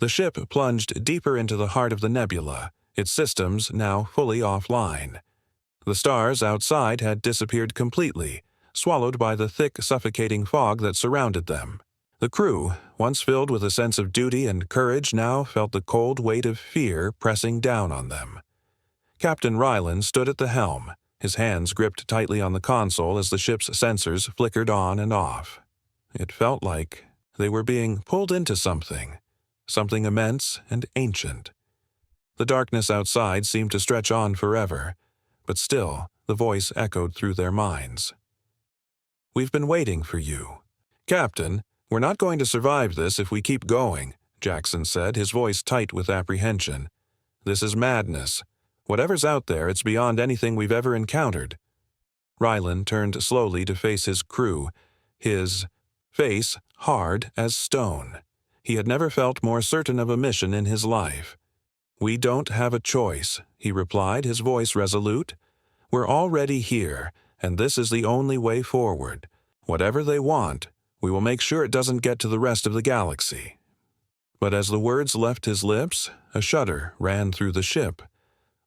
The ship plunged deeper into the heart of the nebula, its systems now fully offline. The stars outside had disappeared completely, swallowed by the thick, suffocating fog that surrounded them. The crew, once filled with a sense of duty and courage, now felt the cold weight of fear pressing down on them. Captain Ryland stood at the helm, his hands gripped tightly on the console as the ship's sensors flickered on and off. It felt like they were being pulled into something immense and ancient. The darkness outside seemed to stretch on forever, but still the voice echoed through their minds. "We've been waiting for you. Captain, we're not going to survive this if we keep going," Jackson said, his voice tight with apprehension. "This is madness. Whatever's out there, it's beyond anything we've ever encountered." Ryland turned slowly to face his crew, his face hard as stone. He had never felt more certain of a mission in his life. "We don't have a choice," he replied, his voice resolute. "We're already here, and this is the only way forward. Whatever they want, we will make sure it doesn't get to the rest of the galaxy." But as the words left his lips, a shudder ran through the ship.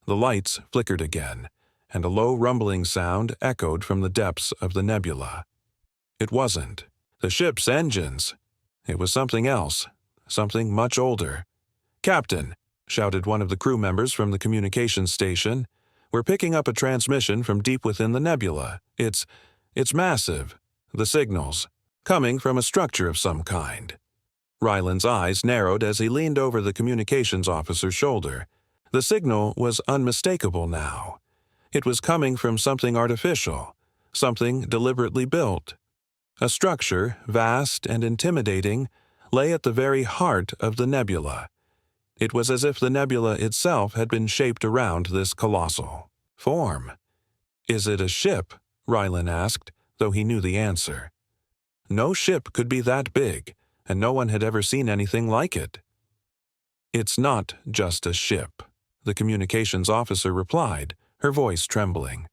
The lights flickered again, and a low rumbling sound echoed from the depths of the nebula. It wasn't the ship's engines. It was something else, something much older. "Captain," shouted one of the crew members from the communications station, "we're picking up a transmission from deep within the nebula. It's massive. The signals, coming from a structure of some kind." Ryland's eyes narrowed as he leaned over the communications officer's shoulder. The signal was unmistakable now. It was coming from something artificial, something deliberately built. A structure, vast and intimidating, lay at the very heart of the nebula. It was as if the nebula itself had been shaped around this colossal form. "Is it a ship?" Ryland asked, though he knew the answer. No ship could be that big, and no one had ever seen anything like it. "It's not just a ship," the communications officer replied, her voice trembling.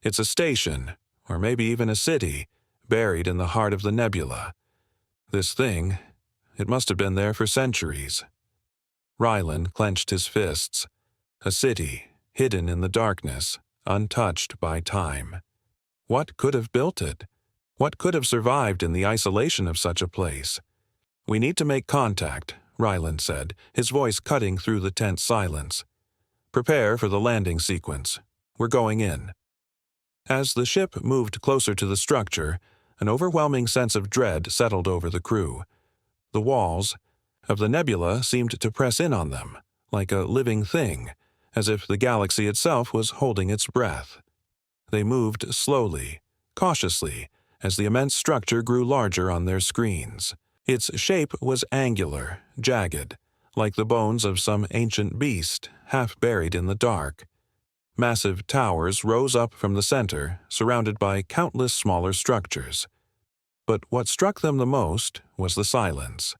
"It's a station, or maybe even a city, buried in the heart of the nebula. This thing, it must have been there for centuries." Ryland clenched his fists. A city, hidden in the darkness, untouched by time. What could have built it? What could have survived in the isolation of such a place? "We need to make contact," Ryland said, his voice cutting through the tense silence. "Prepare for the landing sequence. We're going in." As the ship moved closer to the structure, an overwhelming sense of dread settled over the crew. The walls of the nebula seemed to press in on them, like a living thing, as if the galaxy itself was holding its breath. They moved slowly, cautiously, as the immense structure grew larger on their screens. Its shape was angular, jagged, like the bones of some ancient beast, half buried in the dark. Massive towers rose up from the center, surrounded by countless smaller structures. But what struck them the most was the silence.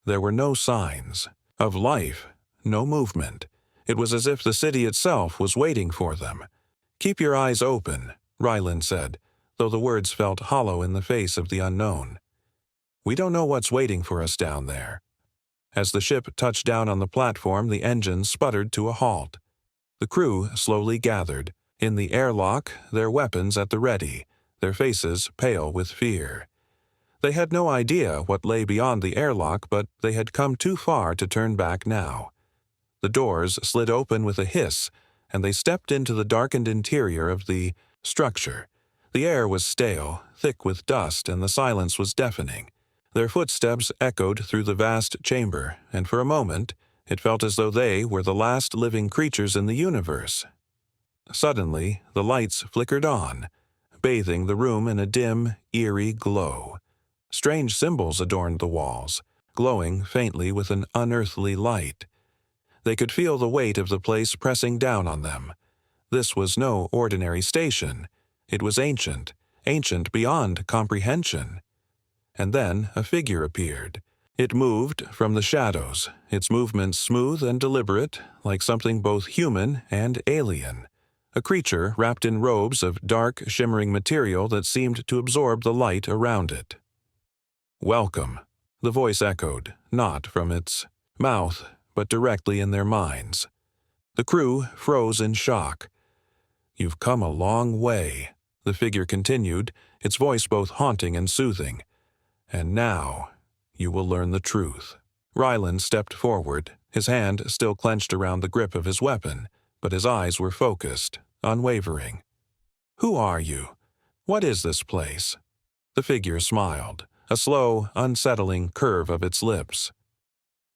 There were no signs of life, no movement. It was as if the city itself was waiting for them. "Keep your eyes open," Ryland said, though the words felt hollow in the face of the unknown. "We don't know what's waiting for us down there." As the ship touched down on the platform, the engines sputtered to a halt. The crew slowly gathered, in the airlock, their weapons at the ready, their faces pale with fear. They had no idea what lay beyond the airlock, but they had come too far to turn back now. The doors slid open with a hiss, and they stepped into the darkened interior of the structure. The air was stale, thick with dust, and the silence was deafening. Their footsteps echoed through the vast chamber, and for a moment it felt as though they were the last living creatures in the universe. Suddenly, the lights flickered on, bathing the room in a dim, eerie glow. Strange symbols adorned the walls, glowing faintly with an unearthly light. They could feel the weight of the place pressing down on them. This was no ordinary station. It was ancient, ancient beyond comprehension. And then a figure appeared. It moved from the shadows, its movements smooth and deliberate, like something both human and alien. A creature wrapped in robes of dark, shimmering material that seemed to absorb the light around it. "Welcome," the voice echoed, not from its mouth, but directly in their minds. The crew froze in shock. "You've come a long way," the figure continued, its voice both haunting and soothing. "And now you will learn the truth." Ryland stepped forward, his hand still clenched around the grip of his weapon, but his eyes were focused, unwavering. "Who are you? What is this place?" The figure smiled, a slow, unsettling curve of its lips.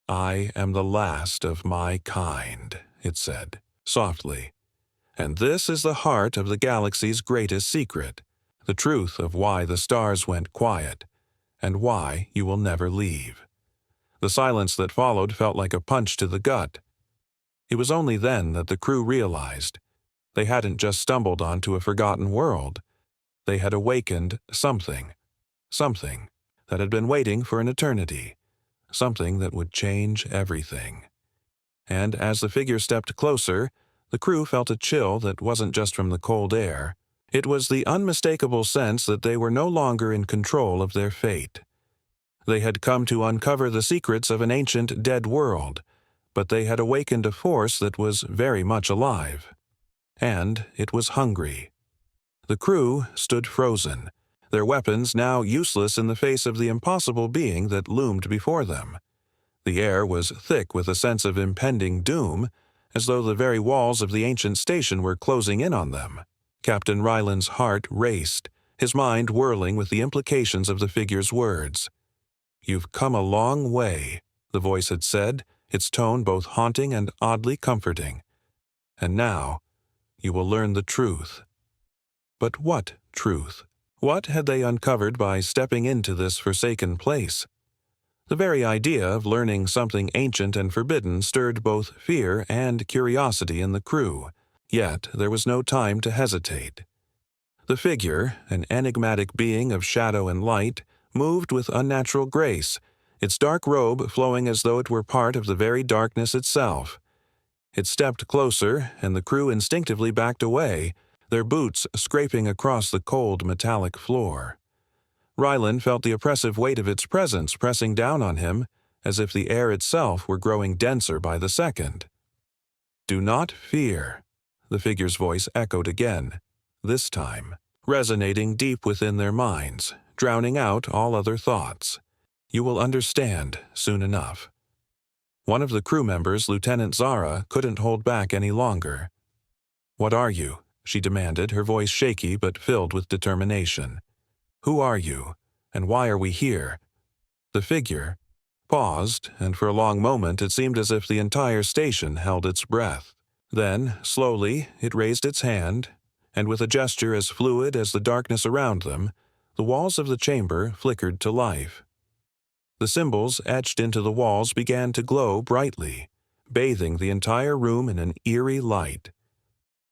"I am the last of my kind," it said, softly. "And this is the heart of the galaxy's greatest secret, the truth of why the stars went quiet, and why you will never leave." The silence that followed felt like a punch to the gut. It was only then that the crew realized they hadn't just stumbled onto a forgotten world. They had awakened something that had been waiting for an eternity, something that would change everything. And as the figure stepped closer, the crew felt a chill that wasn't just from the cold air. It was the unmistakable sense that they were no longer in control of their fate. They had come to uncover the secrets of an ancient dead world, but they had awakened a force that was very much alive. And it was hungry. The crew stood frozen, their weapons now useless in the face of the impossible being that loomed before them. The air was thick with a sense of impending doom, as though the very walls of the ancient station were closing in on them. Captain Ryland's heart raced, his mind whirling with the implications of the figure's words. "You've come a long way," the voice had said, its tone both haunting and oddly comforting. "And now you will learn the truth." But what truth? What had they uncovered by stepping into this forsaken place? The very idea of learning something ancient and forbidden stirred both fear and curiosity in the crew, yet there was no time to hesitate. The figure, an enigmatic being of shadow and light, moved with unnatural grace, its dark robe flowing as though it were part of the very darkness itself. It stepped closer, and the crew instinctively backed away, their boots scraping across the cold metallic floor. Ryland felt the oppressive weight of its presence pressing down on him, as if the air itself were growing denser by the second. "Do not fear," the figure's voice echoed again, this time resonating deep within their minds, drowning out all other thoughts. "You will understand soon enough." One of the crew members, Lieutenant Zara, couldn't hold back any longer. "What are you?" she demanded, her voice shaky but filled with determination. "Who are you, and why are we here?" The figure paused, and for a long moment it seemed as if the entire station held its breath. Then, slowly, it raised its hand, and with a gesture as fluid as the darkness around them, the walls of the chamber flickered to life. The symbols etched into the walls began to glow brightly, bathing the entire room in an eerie light.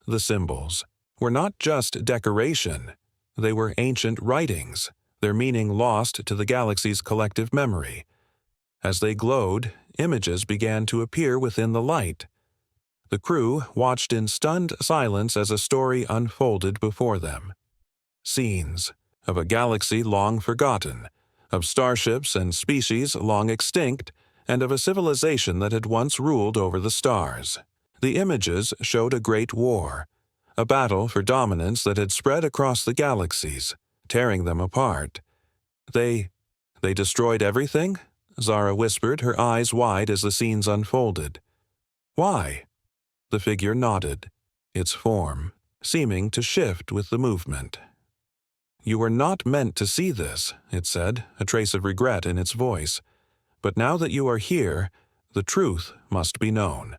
The symbols were not just decoration, they were ancient writings, their meaning lost to the galaxy's collective memory. As they glowed, images began to appear within the light. The crew watched in stunned silence as a story unfolded before them. Scenes of a galaxy long forgotten, of starships and species long extinct, and of a civilization that had once ruled over the stars. The images showed a great war, a battle for dominance that had spread across the galaxies, tearing them apart. They destroyed everything?" Zara whispered, her eyes wide as the scenes unfolded. "Why?" The figure nodded, its form seeming to shift with the movement. "You were not meant to see this," it said, a trace of regret in its voice. "But now that you are here, the truth must be known."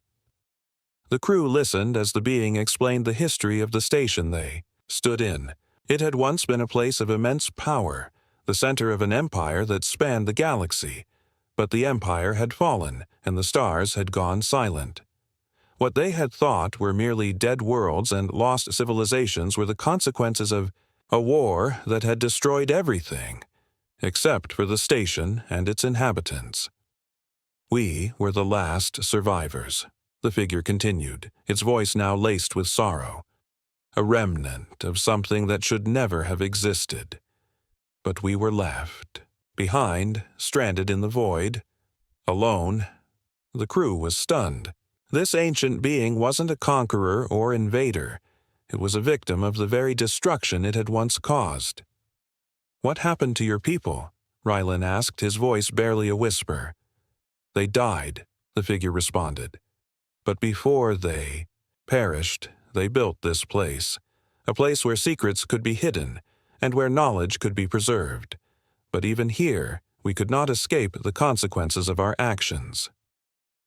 The crew listened as the being explained the history of the station they stood in. It had once been a place of immense power, the center of an empire that spanned the galaxy. But the empire had fallen, and the stars had gone silent. What they had thought were merely dead worlds and lost civilizations were the consequences of a war that had destroyed everything, except for the station and its inhabitants. "We were the last survivors," the figure continued, its voice now laced with sorrow. "A remnant of something that should never have existed. But we were left behind, stranded in the void, alone, The crew was stunned. This ancient being wasn't a conqueror or invader. It was a victim of the very destruction it had once caused. "What happened to your people?" Rylan asked, his voice barely a whisper. "They died," the figure responded. "But before they perished, they built this place, a place where secrets could be hidden and where knowledge could be preserved. But even here, we could not escape the consequences of our actions."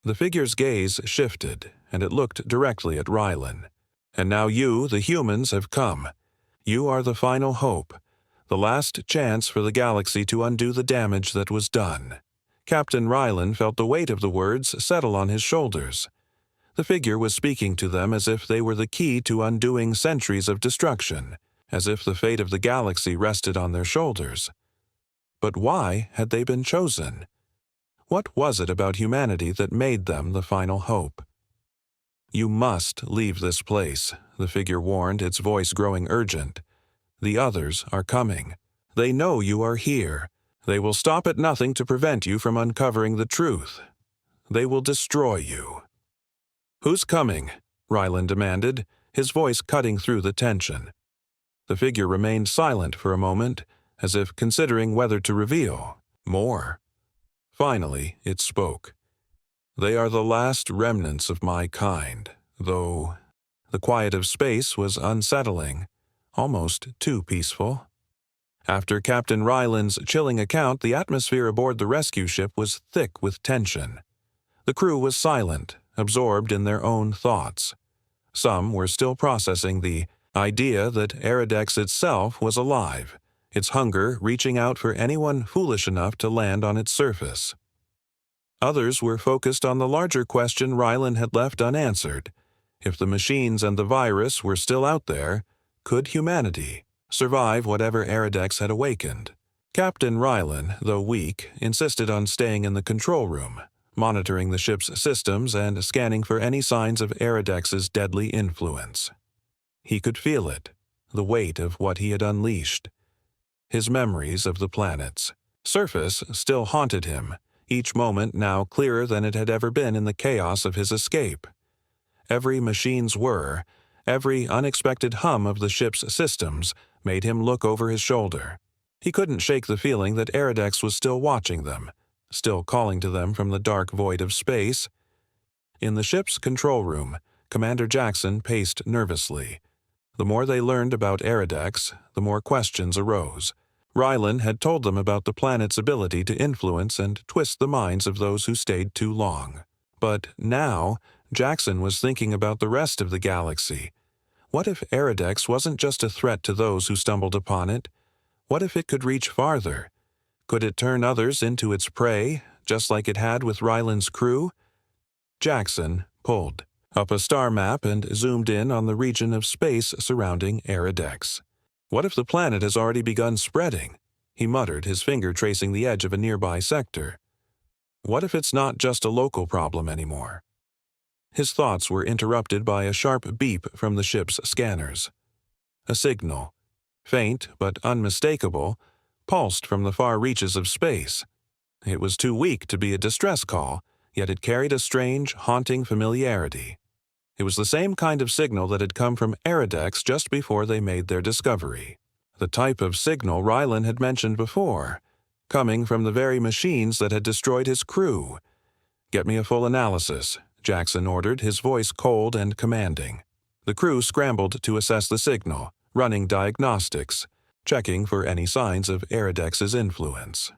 The figure's gaze shifted, and it looked directly at Rylan. "And now you, the humans, have come. You are the final hope, the last chance for the galaxy to undo the damage that was done." Captain Rylan felt the weight of the words settle on his shoulders. The figure was speaking to them as if they were the key to undoing centuries of destruction, as if the fate of the galaxy rested on their shoulders. But why had they been chosen? What was it about humanity that made them the final hope? "You must leave this place," the figure warned, its voice growing urgent. "The others are coming. They know you are here. They will stop at nothing to prevent you from uncovering the truth. They will destroy you." "Who's coming?" Rylan demanded, his voice cutting through the tension. The figure remained silent for a moment, as if considering whether to reveal more. Finally, it spoke. "They are the last remnants of my kind, though." The quiet of space was unsettling, almost too peaceful. After Captain Rylan's chilling account, the atmosphere aboard the rescue ship was thick with tension. The crew was silent, absorbed in their own thoughts. Some were still processing the idea that Aradex itself was alive, its hunger reaching out for anyone foolish enough to land on its surface. Others were focused on the larger question Rylan had left unanswered. If the machines and the virus were still out there, could humanity survive whatever Aradex had awakened? Captain Rylan, though weak, insisted on staying in the control room, monitoring the ship's systems and scanning for any signs of Aradex's deadly influence. He could feel it, the weight of what he had unleashed. His memories of the planet's surface still haunted him, each moment now clearer than it had ever been in the chaos of his escape. Every machine's whir, every unexpected hum of the ship's systems made him look over his shoulder. He couldn't shake the feeling that Aradex was still watching them, still calling to them from the dark void of space. In the ship's control room, Commander Jackson paced nervously. The more they learned about Aradex, the more questions arose. Rylan had told them about the planet's ability to influence and twist the minds of those who stayed too long. But now, Jackson was thinking about the rest of the galaxy. What if Aradex wasn't just a threat to those who stumbled upon it? What if it could reach farther? Could it turn others into its prey, just like it had with Rylan's crew? Jackson pulled up a star map and zoomed in on the region of space surrounding Aradex. What if the planet has already begun spreading? He muttered, his finger tracing the edge of a nearby sector. What if it's not just a local problem anymore? His thoughts were interrupted by a sharp beep from the ship's scanners. A signal, faint but unmistakable, pulsed from the far reaches of space. It was too weak to be a distress call, yet it carried a strange, haunting familiarity. It was the same kind of signal that had come from Aradex just before they made their discovery. The type of signal Rylan had mentioned before, coming from the very machines that had destroyed his crew. "Get me a full analysis," Jackson ordered, his voice cold and commanding. The crew scrambled to assess the signal, running diagnostics, checking for any signs of Aradex's influence.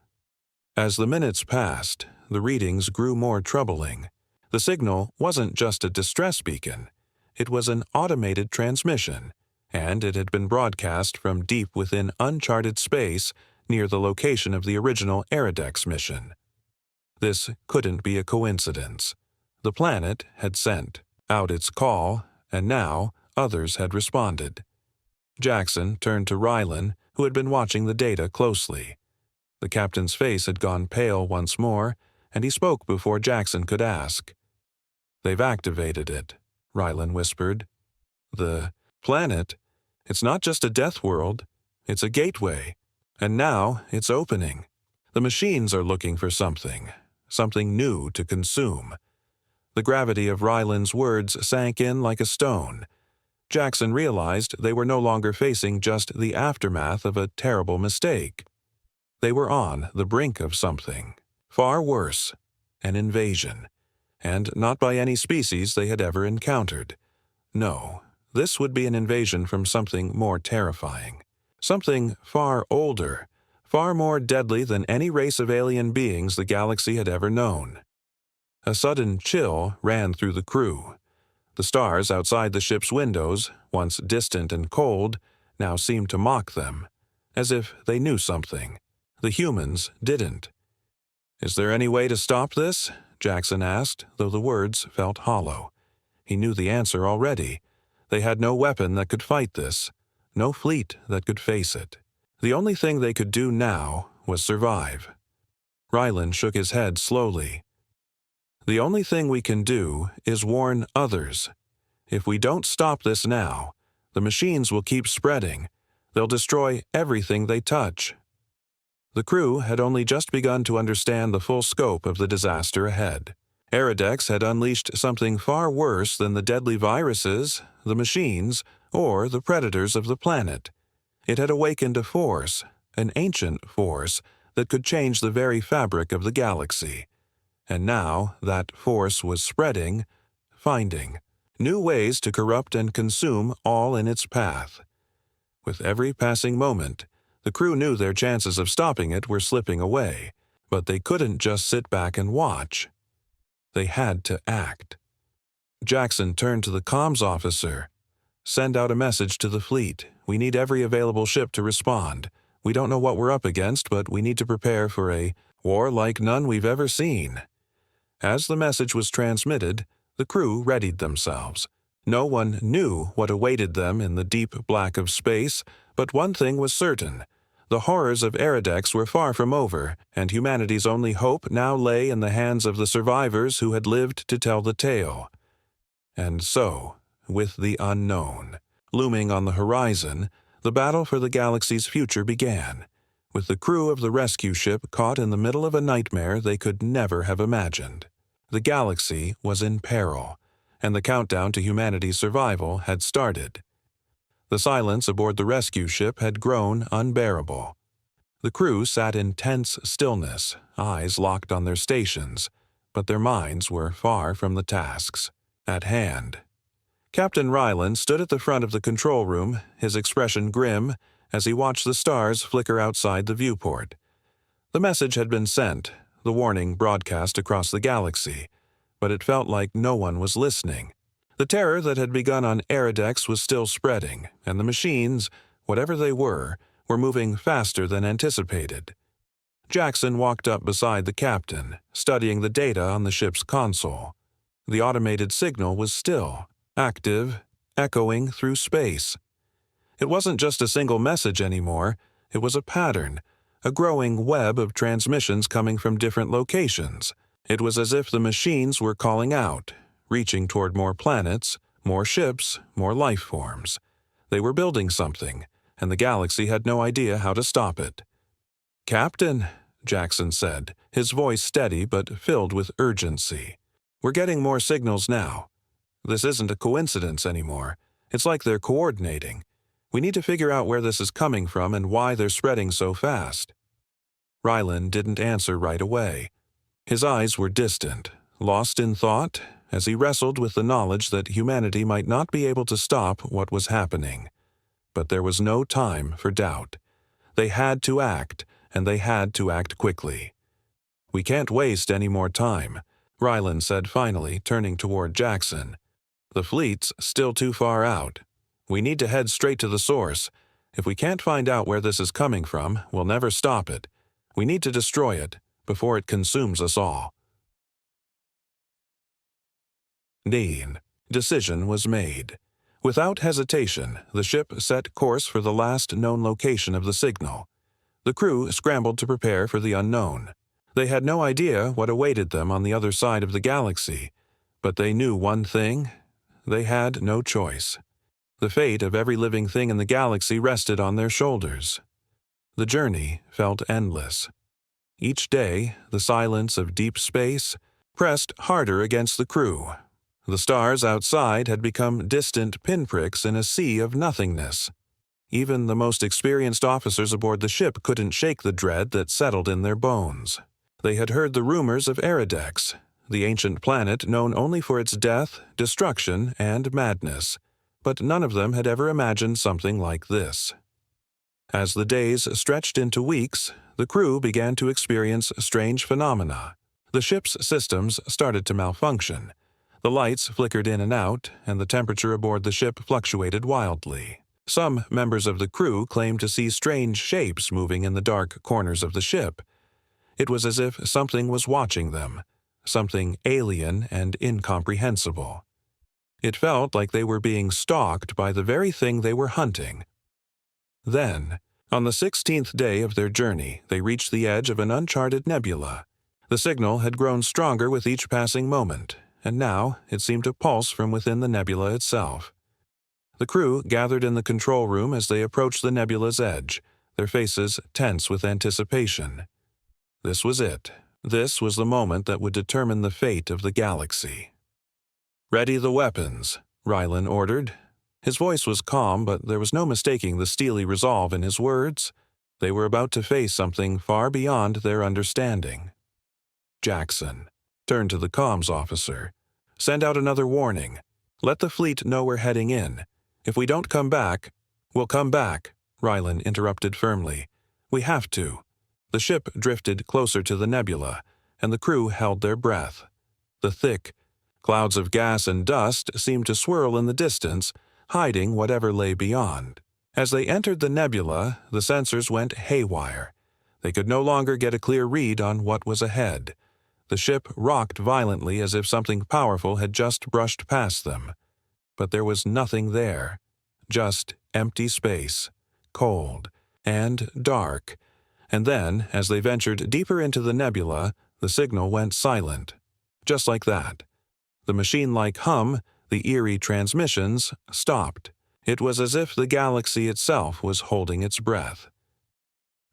As the minutes passed, the readings grew more troubling. The signal wasn't just a distress beacon. It was an automated transmission, and it had been broadcast from deep within uncharted space near the location of the original Aradex mission. This couldn't be a coincidence. The planet had sent out its call, and now others had responded. Jackson turned to Rylan, who had been watching the data closely. The captain's face had gone pale once more, and he spoke before Jackson could ask. "They've activated it," Rylan whispered. "The planet, it's not just a death world, it's a gateway, and now it's opening. The machines are looking for something new to consume, The gravity of Ryland's words sank in like a stone. Jackson realized they were no longer facing just the aftermath of a terrible mistake. They were on the brink of something far worse, an invasion, and not by any species they had ever encountered. No, this would be an invasion from something more terrifying, something far older, far more deadly than any race of alien beings the galaxy had ever known. A sudden chill ran through the crew. The stars outside the ship's windows, once distant and cold, now seemed to mock them, as if they knew something. The humans didn't. "Is there any way to stop this?" Jackson asked, though the words felt hollow. He knew the answer already. They had no weapon that could fight this, no fleet that could face it. The only thing they could do now was survive. Ryland shook his head slowly. "The only thing we can do is warn others. If we don't stop this now, the machines will keep spreading. They'll destroy everything they touch." The crew had only just begun to understand the full scope of the disaster ahead. Iridex had unleashed something far worse than the deadly viruses, the machines, or the predators of the planet. It had awakened a force, an ancient force, that could change the very fabric of the galaxy. And now that force was spreading, finding new ways to corrupt and consume all in its path. With every passing moment, the crew knew their chances of stopping it were slipping away, but they couldn't just sit back and watch. They had to act. Jackson turned to the comms officer. "Send out a message to the fleet. We need every available ship to respond. We don't know what we're up against, but we need to prepare for a war like none we've ever seen." As the message was transmitted, the crew readied themselves. No one knew what awaited them in the deep black of space, but one thing was certain. The horrors of Iridex were far from over, and humanity's only hope now lay in the hands of the survivors who had lived to tell the tale. And so, with the unknown looming on the horizon, the battle for the galaxy's future began, with the crew of the rescue ship caught in the middle of a nightmare they could never have imagined. The galaxy was in peril, and the countdown to humanity's survival had started. The silence aboard the rescue ship had grown unbearable. The crew sat in tense stillness, eyes locked on their stations, but their minds were far from the tasks at hand. Captain Ryland stood at the front of the control room, his expression grim, as he watched the stars flicker outside the viewport. The message had been sent, the warning broadcast across the galaxy, but it felt like no one was listening. The terror that had begun on Iridex was still spreading, and the machines, whatever they were moving faster than anticipated. Jackson walked up beside the captain, studying the data on the ship's console. The automated signal was still, active, echoing through space. It wasn't just a single message anymore, it was a pattern, a growing web of transmissions coming from different locations. It was as if the machines were calling out, reaching toward more planets, more ships, more life forms. They were building something, and the galaxy had no idea how to stop it. "Captain," Jackson said, his voice steady but filled with urgency. "We're getting more signals now. This isn't a coincidence anymore. It's like they're coordinating. We need to figure out where this is coming from and why they're spreading so fast." Ryland didn't answer right away. His eyes were distant, lost in thought, as he wrestled with the knowledge that humanity might not be able to stop what was happening. But there was no time for doubt. They had to act, and they had to act quickly. "We can't waste any more time," Ryland said finally, turning toward Jackson. "The fleet's still too far out. We need to head straight to the source. If we can't find out where this is coming from, we'll never stop it. We need to destroy it before it consumes us all." Decision was made. Without hesitation, the ship set course for the last known location of the signal. The crew scrambled to prepare for the unknown. They had no idea what awaited them on the other side of the galaxy, but they knew one thing: they had no choice. The fate of every living thing in the galaxy rested on their shoulders. The journey felt endless. Each day, the silence of deep space, pressed harder against the crew. The stars outside had become distant pinpricks in a sea of nothingness. Even the most experienced officers aboard the ship couldn't shake the dread that settled in their bones. They had heard the rumors of Eridex, the ancient planet known only for its death, destruction, and madness, but none of them had ever imagined something like this. As the days stretched into weeks, the crew began to experience strange phenomena. The ship's systems started to malfunction. The lights flickered in and out, and the temperature aboard the ship fluctuated wildly. Some members of the crew claimed to see strange shapes moving in the dark corners of the ship. It was as if something was watching them, something alien and incomprehensible. It felt like they were being stalked by the very thing they were hunting. Then, on the 16th day of their journey, they reached the edge of an uncharted nebula. The signal had grown stronger with each passing moment, and now it seemed to pulse from within the nebula itself. The crew gathered in the control room as they approached the nebula's edge, their faces tense with anticipation. This was it. This was the moment that would determine the fate of the galaxy. "Ready the weapons," Rylan ordered. His voice was calm, but there was no mistaking the steely resolve in his words. They were about to face something far beyond their understanding. Jackson turned to the comms officer. "Send out another warning. Let the fleet know we're heading in. If we don't come back—" "We'll come back," Rylan interrupted firmly. "We have to." The ship drifted closer to the nebula, and the crew held their breath. The thick clouds of gas and dust seemed to swirl in the distance, hiding whatever lay beyond. As they entered the nebula, the sensors went haywire. They could no longer get a clear read on what was ahead. The ship rocked violently as if something powerful had just brushed past them. But there was nothing there. Just empty space, cold and dark. And then, as they ventured deeper into the nebula, the signal went silent. Just like that. The machine-like hum, the eerie transmissions, stopped. It was as if the galaxy itself was holding its breath.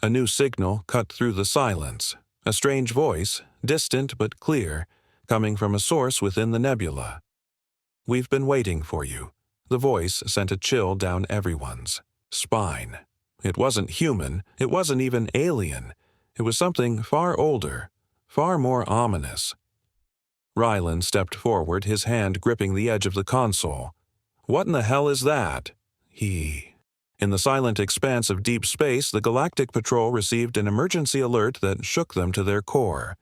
A new signal cut through the silence. A strange voice, distant but clear, coming from a source within the nebula. "We've been waiting for you." The voice sent a chill down everyone's spine. It wasn't human. It wasn't even alien. It was something far older, far more ominous. Rylan stepped forward, his hand gripping the edge of the console. "What in the hell is that?" In the silent expanse of deep space, the Galactic Patrol received an emergency alert that shook them to their core.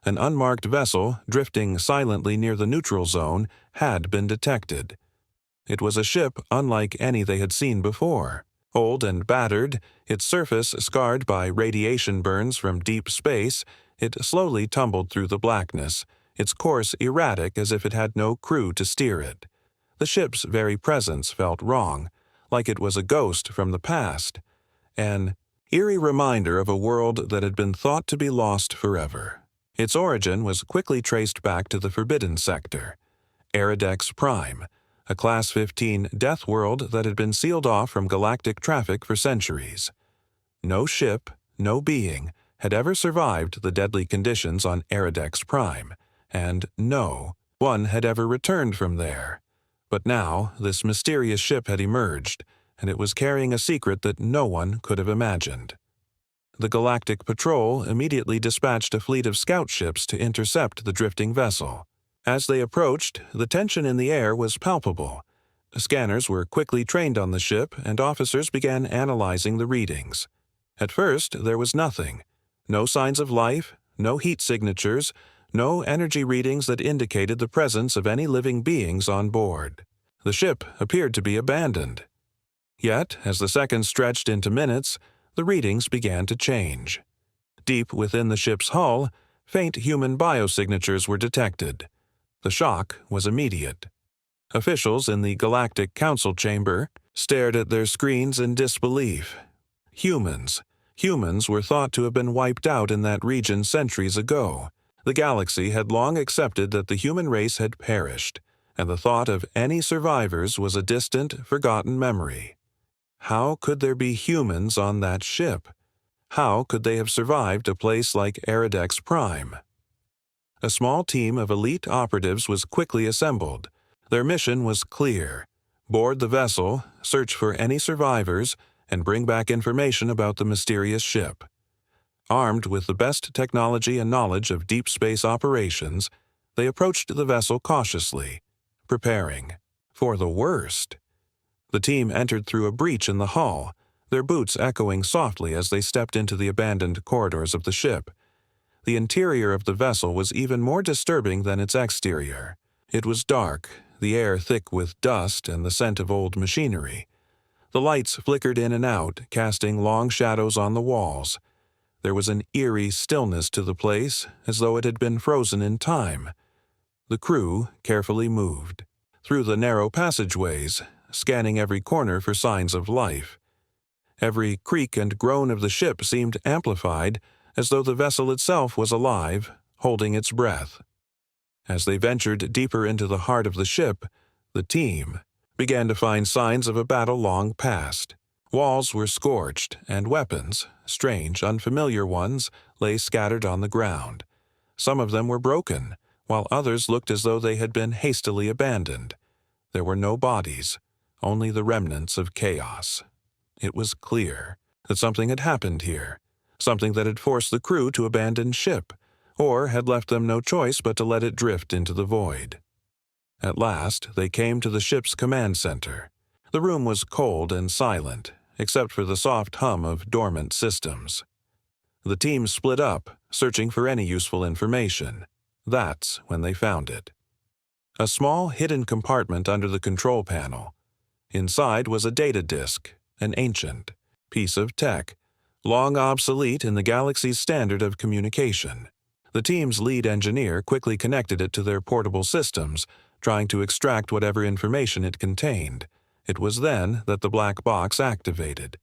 An unmarked vessel, drifting silently near the neutral zone, had been detected. It was a ship unlike any they had seen before. Old and battered, its surface scarred by radiation burns from deep space, it slowly tumbled through the blackness, its course erratic as if it had no crew to steer it. The ship's very presence felt wrong, like it was a ghost from the past, an eerie reminder of a world that had been thought to be lost forever. Its origin was quickly traced back to the Forbidden Sector, Eridex Prime, a Class 15 death world that had been sealed off from galactic traffic for centuries. No ship, no being, had ever survived the deadly conditions on Eridex Prime, and no one had ever returned from there. But now this mysterious ship had emerged, and it was carrying a secret that no one could have imagined. The Galactic Patrol immediately dispatched a fleet of scout ships to intercept the drifting vessel. As they approached, the tension in the air was palpable. Scanners were quickly trained on the ship, and officers began analyzing the readings. At first, there was nothing. No signs of life, no heat signatures, no energy readings that indicated the presence of any living beings on board. The ship appeared to be abandoned. Yet, as the seconds stretched into minutes, the readings began to change. Deep within the ship's hull, faint human biosignatures were detected. The shock was immediate. Officials in the Galactic Council chamber stared at their screens in disbelief. Humans were thought to have been wiped out in that region centuries ago. The galaxy had long accepted that the human race had perished, and the thought of any survivors was a distant, forgotten memory. How could there be humans on that ship? How could they have survived a place like Eridex Prime? a small team of elite operatives was quickly assembled. Their mission was clear: board the vessel, search for any survivors, and bring back information about the mysterious ship. Armed with the best technology and knowledge of deep space operations, they approached the vessel cautiously, preparing for the worst. The team entered through a breach in the hull, their boots echoing softly as they stepped into the abandoned corridors of the ship. The interior of the vessel was even more disturbing than its exterior. It was dark, the air thick with dust and the scent of old machinery. The lights flickered in and out, casting long shadows on the walls. There was an eerie stillness to the place, as though it had been frozen in time. The crew carefully moved through the narrow passageways, scanning every corner for signs of life. Every creak and groan of the ship seemed amplified, as though the vessel itself was alive, holding its breath. As they ventured deeper into the heart of the ship, the team began to find signs of a battle long past. Walls were scorched, and weapons, strange, unfamiliar ones, lay scattered on the ground. Some of them were broken, while others looked as though they had been hastily abandoned. There were no bodies, only the remnants of chaos. It was clear that something had happened here, something that had forced the crew to abandon ship, or had left them no choice but to let it drift into the void. At last, they came to the ship's command center. The room was cold and silent, except for the soft hum of dormant systems. The team split up, searching for any useful information. That's when they found it. A small hidden compartment under the control panel. Inside was a data disk, an ancient piece of tech, long obsolete in the galaxy's standard of communication. The team's lead engineer quickly connected it to their portable systems, trying to extract whatever information it contained. It was then that the black box activated.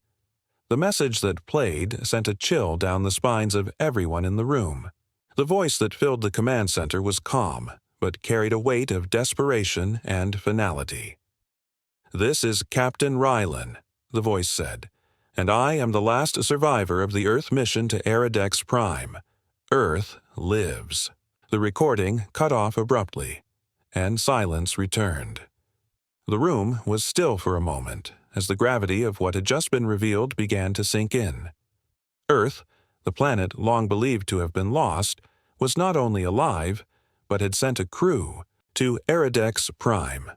The message that played sent a chill down the spines of everyone in the room. The voice that filled the command center was calm, but carried a weight of desperation and finality. "This is Captain Rylan," the voice said, "and I am the last survivor of the Earth mission to Aradex Prime. Earth lives." The recording cut off abruptly, and silence returned. The room was still for a moment, as the gravity of what had just been revealed began to sink in. Earth, the planet long believed to have been lost, was not only alive, but had sent a crew to Aradex Prime.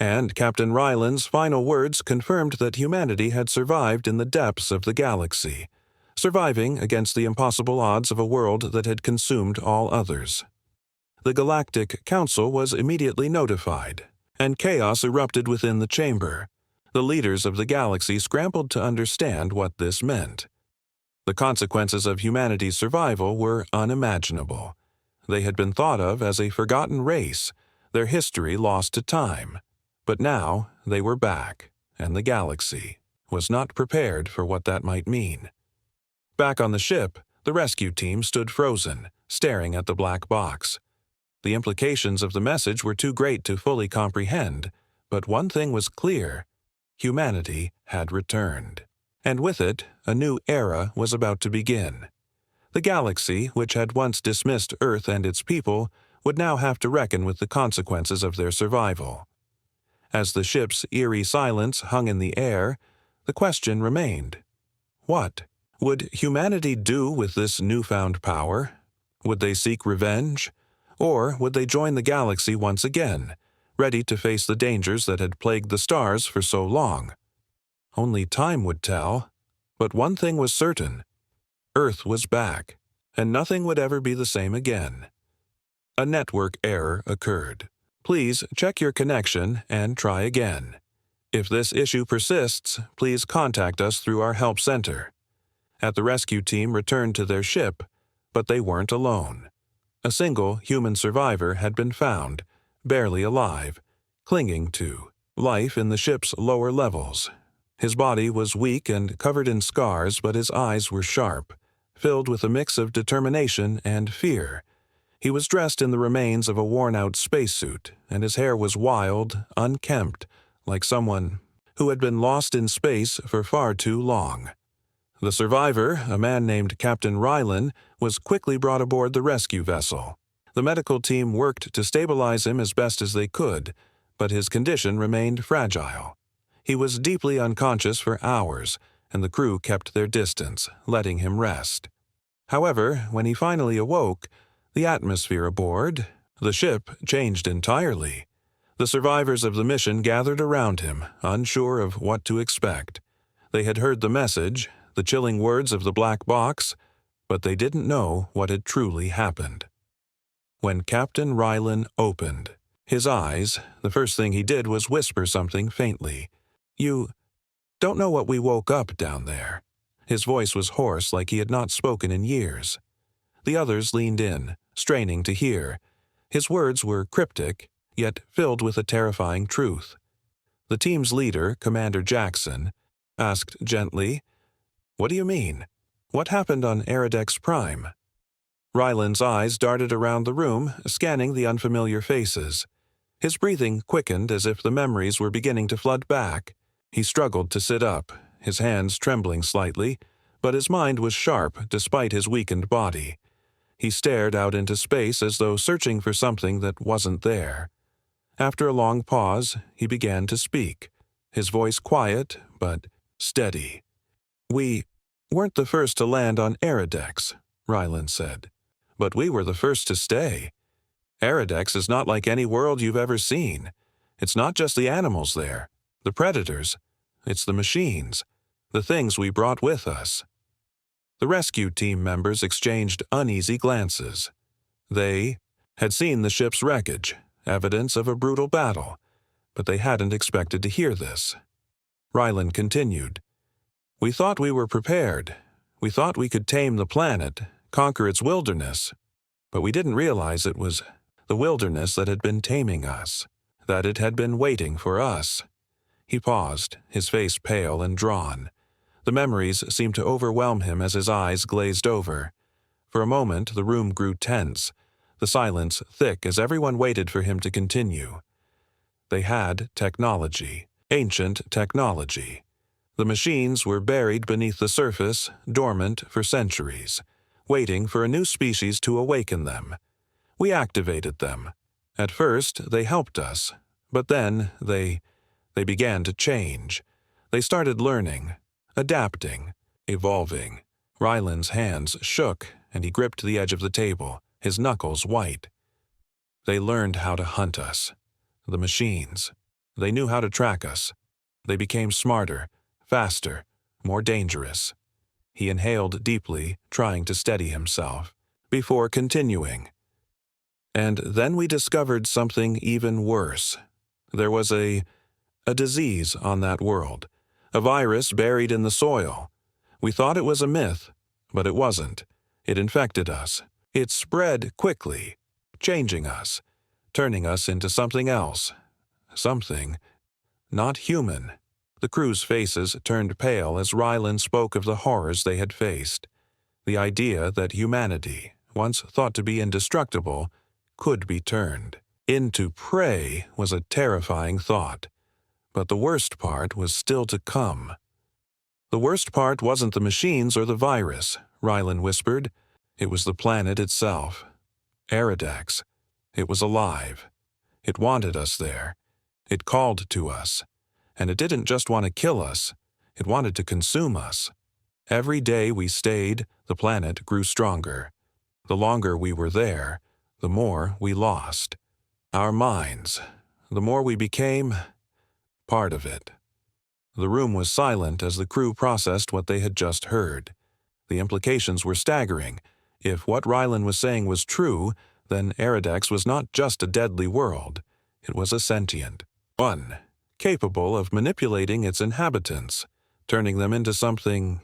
And Captain Ryland's final words confirmed that humanity had survived in the depths of the galaxy, surviving against the impossible odds of a world that had consumed all others. The Galactic Council was immediately notified, and chaos erupted within the chamber. The leaders of the galaxy scrambled to understand what this meant. The consequences of humanity's survival were unimaginable. They had been thought of as a forgotten race, their history lost to time. But now they were back, and the galaxy was not prepared for what that might mean. Back on the ship, the rescue team stood frozen, staring at the black box. The implications of the message were too great to fully comprehend, but one thing was clear: humanity had returned. And with it, a new era was about to begin. The galaxy, which had once dismissed Earth and its people, would now have to reckon with the consequences of their survival. As the ship's eerie silence hung in the air, the question remained: what would humanity do with this newfound power? Would they seek revenge? Or would they join the galaxy once again, ready to face the dangers that had plagued the stars for so long? Only time would tell, but one thing was certain: Earth was back, and nothing would ever be the same again. A network error occurred. Please check your connection and try again. If this issue persists, please contact us through our help center. The rescue team returned to their ship, but they weren't alone. A single human survivor had been found, barely alive, clinging to life in the ship's lower levels. His body was weak and covered in scars, but his eyes were sharp, filled with a mix of determination and fear. He was dressed in the remains of a worn-out spacesuit, and his hair was wild, unkempt, like someone who had been lost in space for far too long. The survivor, a man named Captain Rylan, was quickly brought aboard the rescue vessel. The medical team worked to stabilize him as best as they could, but his condition remained fragile. He was deeply unconscious for hours, and the crew kept their distance, letting him rest. However, when he finally awoke, the atmosphere aboard the ship changed entirely. The survivors of the mission gathered around him, unsure of what to expect. They had heard the message, the chilling words of the black box, but they didn't know what had truly happened. When Captain Rylan opened his eyes, the first thing he did was whisper something faintly. "You don't know what we woke up down there." His voice was hoarse, like he had not spoken in years. The others leaned in, straining to hear. His words were cryptic, yet filled with a terrifying truth. The team's leader, Commander Jackson, asked gently, "What do you mean? What happened on Eridex Prime?" Ryland's eyes darted around the room, scanning the unfamiliar faces. His breathing quickened as if the memories were beginning to flood back. He struggled to sit up, his hands trembling slightly, but his mind was sharp despite his weakened body. He stared out into space as though searching for something that wasn't there. After a long pause, he began to speak, his voice quiet but steady. "We weren't the first to land on Eridex," Ryland said, "but we were the first to stay. Eridex is not like any world you've ever seen. It's not just the animals there, the predators. It's the machines, the things we brought with us." The rescue team members exchanged uneasy glances. They had seen the ship's wreckage, evidence of a brutal battle, but they hadn't expected to hear this. Ryland continued, "We thought we were prepared. We thought we could tame the planet, conquer its wilderness, but we didn't realize it was the wilderness that had been taming us, that it had been waiting for us." He paused, his face pale and drawn. The memories seemed to overwhelm him as his eyes glazed over. For a moment, the room grew tense, the silence thick as everyone waited for him to continue. They had technology, ancient technology. The machines were buried beneath the surface, dormant for centuries, waiting for a new species to awaken them. We activated them. At first, they helped us, but then they began to change. They started learning, adapting, evolving. Ryland's hands shook, and he gripped the edge of the table, his knuckles white. They learned how to hunt us. The machines. They knew how to track us. They became smarter, faster, more dangerous. He inhaled deeply, trying to steady himself, before continuing. "And then we discovered something even worse. There was a disease on that world, a virus buried in the soil. We thought it was a myth, but it wasn't. It infected us. It spread quickly, changing us, turning us into something else. Something not human." The crew's faces turned pale as Ryland spoke of the horrors they had faced. The idea that humanity, once thought to be indestructible, could be turned into prey was a terrifying thought. But the worst part was still to come. "The worst part wasn't the machines or the virus," Ryland whispered. "It was the planet itself. Eridex. It was alive. It wanted us there. It called to us. And it didn't just want to kill us. It wanted to consume us. Every day we stayed, the planet grew stronger. The longer we were there, the more we lost. Our minds, the more we became part of it." The room was silent as the crew processed what they had just heard. The implications were staggering. If what Ryland was saying was true, then Eridex was not just a deadly world. It was a sentient one, capable of manipulating its inhabitants, turning them into something